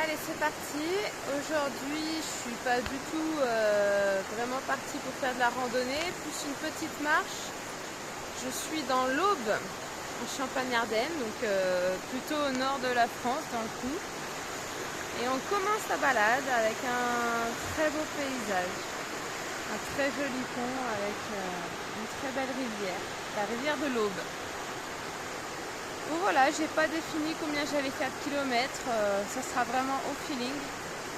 Allez, c'est parti. Aujourd'hui, je suis pas du tout vraiment partie pour faire de la randonnée, plus une petite marche. Je suis dans l'Aube, en Champagne-Ardenne, donc plutôt au nord de la France, dans le coup. Et on commence la balade avec un très beau paysage, un très joli pont avec une très belle rivière, la rivière de l'Aube. Bon voilà, j'ai pas défini combien j'allais faire de kilomètres, ça sera vraiment au feeling.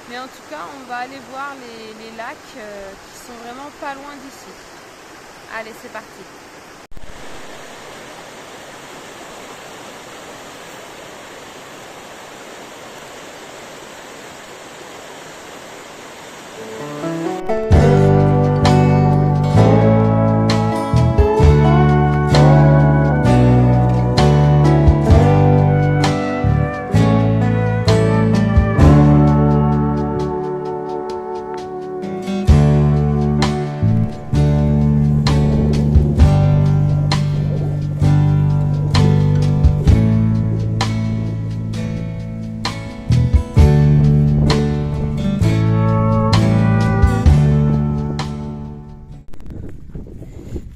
Mais en tout cas, on va aller voir les lacs qui sont vraiment pas loin d'ici. Allez, c'est parti.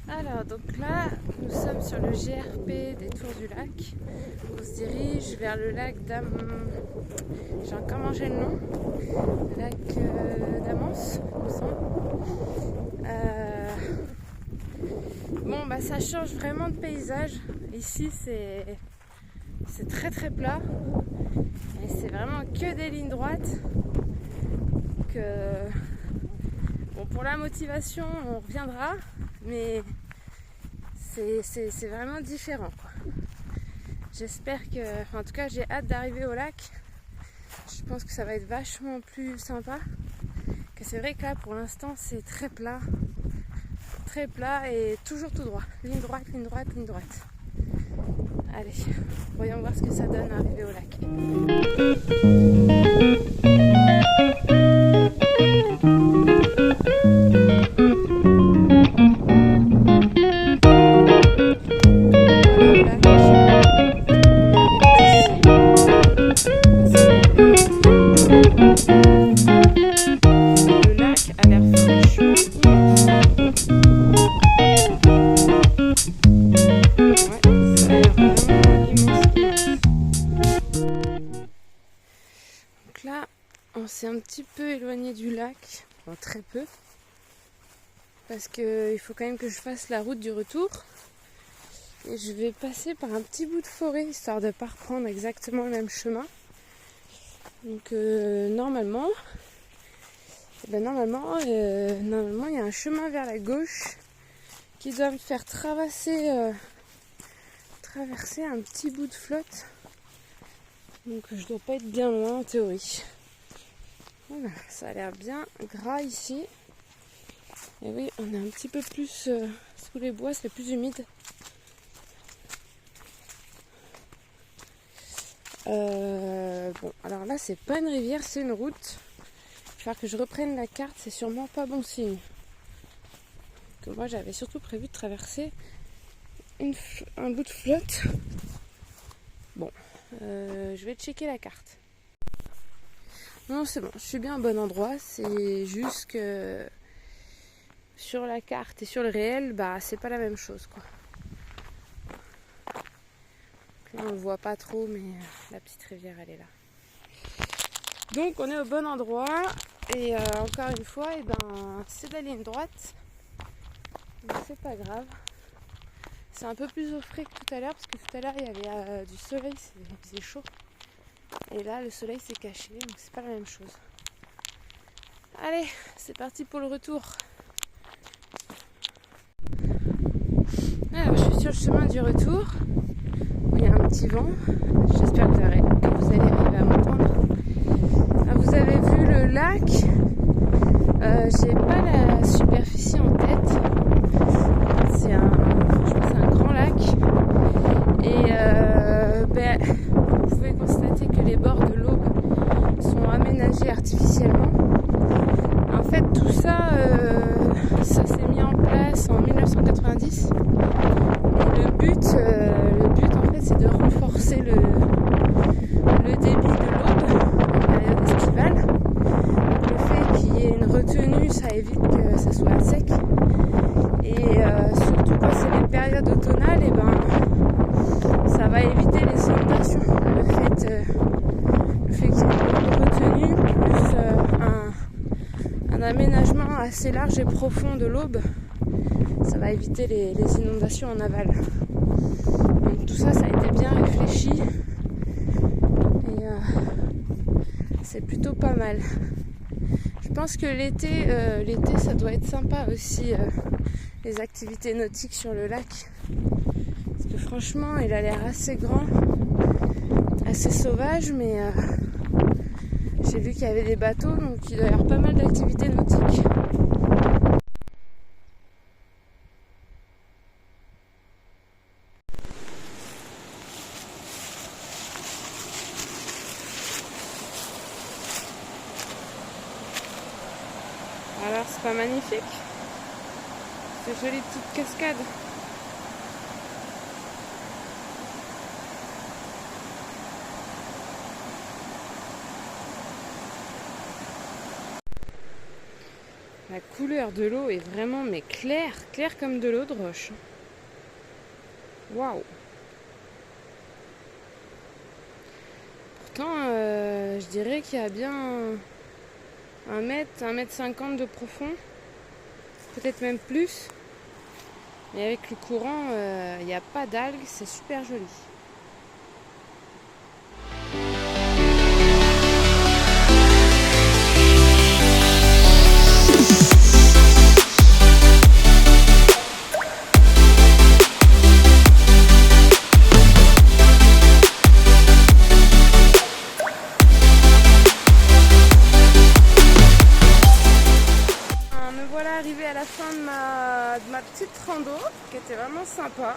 Alors donc là, nous sommes sur le GRP des Tours du Lac. On se dirige vers le lac j'ai encore mangé le nom. Lac d'Amance, il me semble. Bon bah ça change vraiment de paysage. Ici c'est très plat. Et c'est vraiment que des lignes droites. Bon, pour la motivation on reviendra, mais c'est vraiment différent, quoi. J'espère que, en tout cas j'ai hâte d'arriver au lac. Je pense que ça va être vachement plus sympa. Que c'est vrai que là pour l'instant c'est très plat et toujours tout droit. Ligne droite, ligne droite, ligne droite. Allez, voyons voir ce que ça donne à arriver au lac. Là, on s'est un petit peu éloigné du lac, bon, très peu, parce qu'il faut quand même que je fasse la route du retour. Et je vais passer par un petit bout de forêt, histoire de ne pas reprendre exactement le même chemin. Donc normalement, il y a un chemin vers la gauche qui doit me faire traverser un petit bout de flotte. Donc je dois pas être bien loin en théorie. Voilà, ça a l'air bien gras ici. Et oui, on est un petit peu plus sous les bois, c'est plus humide. Bon, alors là c'est pas une rivière, c'est une route. Il va falloir que je reprenne la carte, c'est sûrement pas bon signe. Que moi j'avais surtout prévu de traverser un bout de flotte. Bon. Je vais checker la carte. Non, c'est bon, je suis bien au bon endroit. C'est juste que sur la carte et sur le réel, bah c'est pas la même chose, quoi. Là, on le voit pas trop, mais la petite rivière elle est là. Donc on est au bon endroit. Et encore une fois, c'est de la ligne droite. Donc c'est pas grave. C'est un peu plus au frais que tout à l'heure, parce que tout à l'heure il y avait du soleil, c'est chaud. Et là le soleil s'est caché, donc c'est pas la même chose. Allez, c'est parti pour le retour. Alors je suis sur le chemin du retour. Il y a un petit vent. J'espère que vous allez arriver à m'entendre. Vous avez vu le lac. J'ai pas la superficie en tête. C'est un grand lac et vous pouvez constater que les bords de l'Aube sont aménagés artificiellement. En fait tout ça, ça s'est mis en place en 1990 et le but en fait c'est de renforcer Le fait qu'il y ait une retenue plus un aménagement assez large et profond de l'Aube, ça va éviter les inondations en aval. Donc tout ça, ça a été bien réfléchi et c'est plutôt pas mal. Je pense que l'été, ça doit être sympa aussi, les activités nautiques sur le lac. Parce que franchement, il a l'air assez grand, assez sauvage, mais j'ai vu qu'il y avait des bateaux, donc il doit y avoir pas mal d'activités nautiques. Alors, c'est pas magnifique? Ces jolies petites cascades. La couleur de l'eau est vraiment claire comme de l'eau de roche. Waouh! Pourtant, je dirais qu'il y a bien 1 mètre 50 de profond, peut-être même plus. Mais avec le courant, il n'y a pas d'algues, c'est super joli. Arrivé à la fin de ma petite rando qui était vraiment sympa.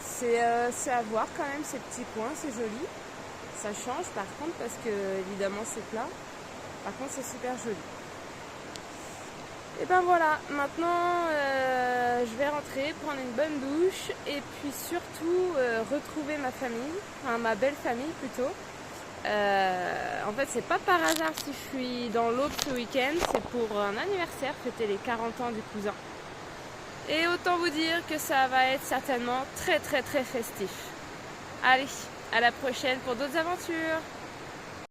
C'est à voir quand même ces petits coins, c'est joli. Ça change par contre parce que évidemment c'est plat. Par contre c'est super joli. Et ben voilà, maintenant je vais rentrer, prendre une bonne douche et puis surtout retrouver ma famille, enfin ma belle famille plutôt. En fait, c'est pas par hasard si je suis dans l'Aube ce week-end, c'est pour un anniversaire, fêter les 40 ans du cousin. Et autant vous dire que ça va être certainement très festif. Allez, à la prochaine pour d'autres aventures.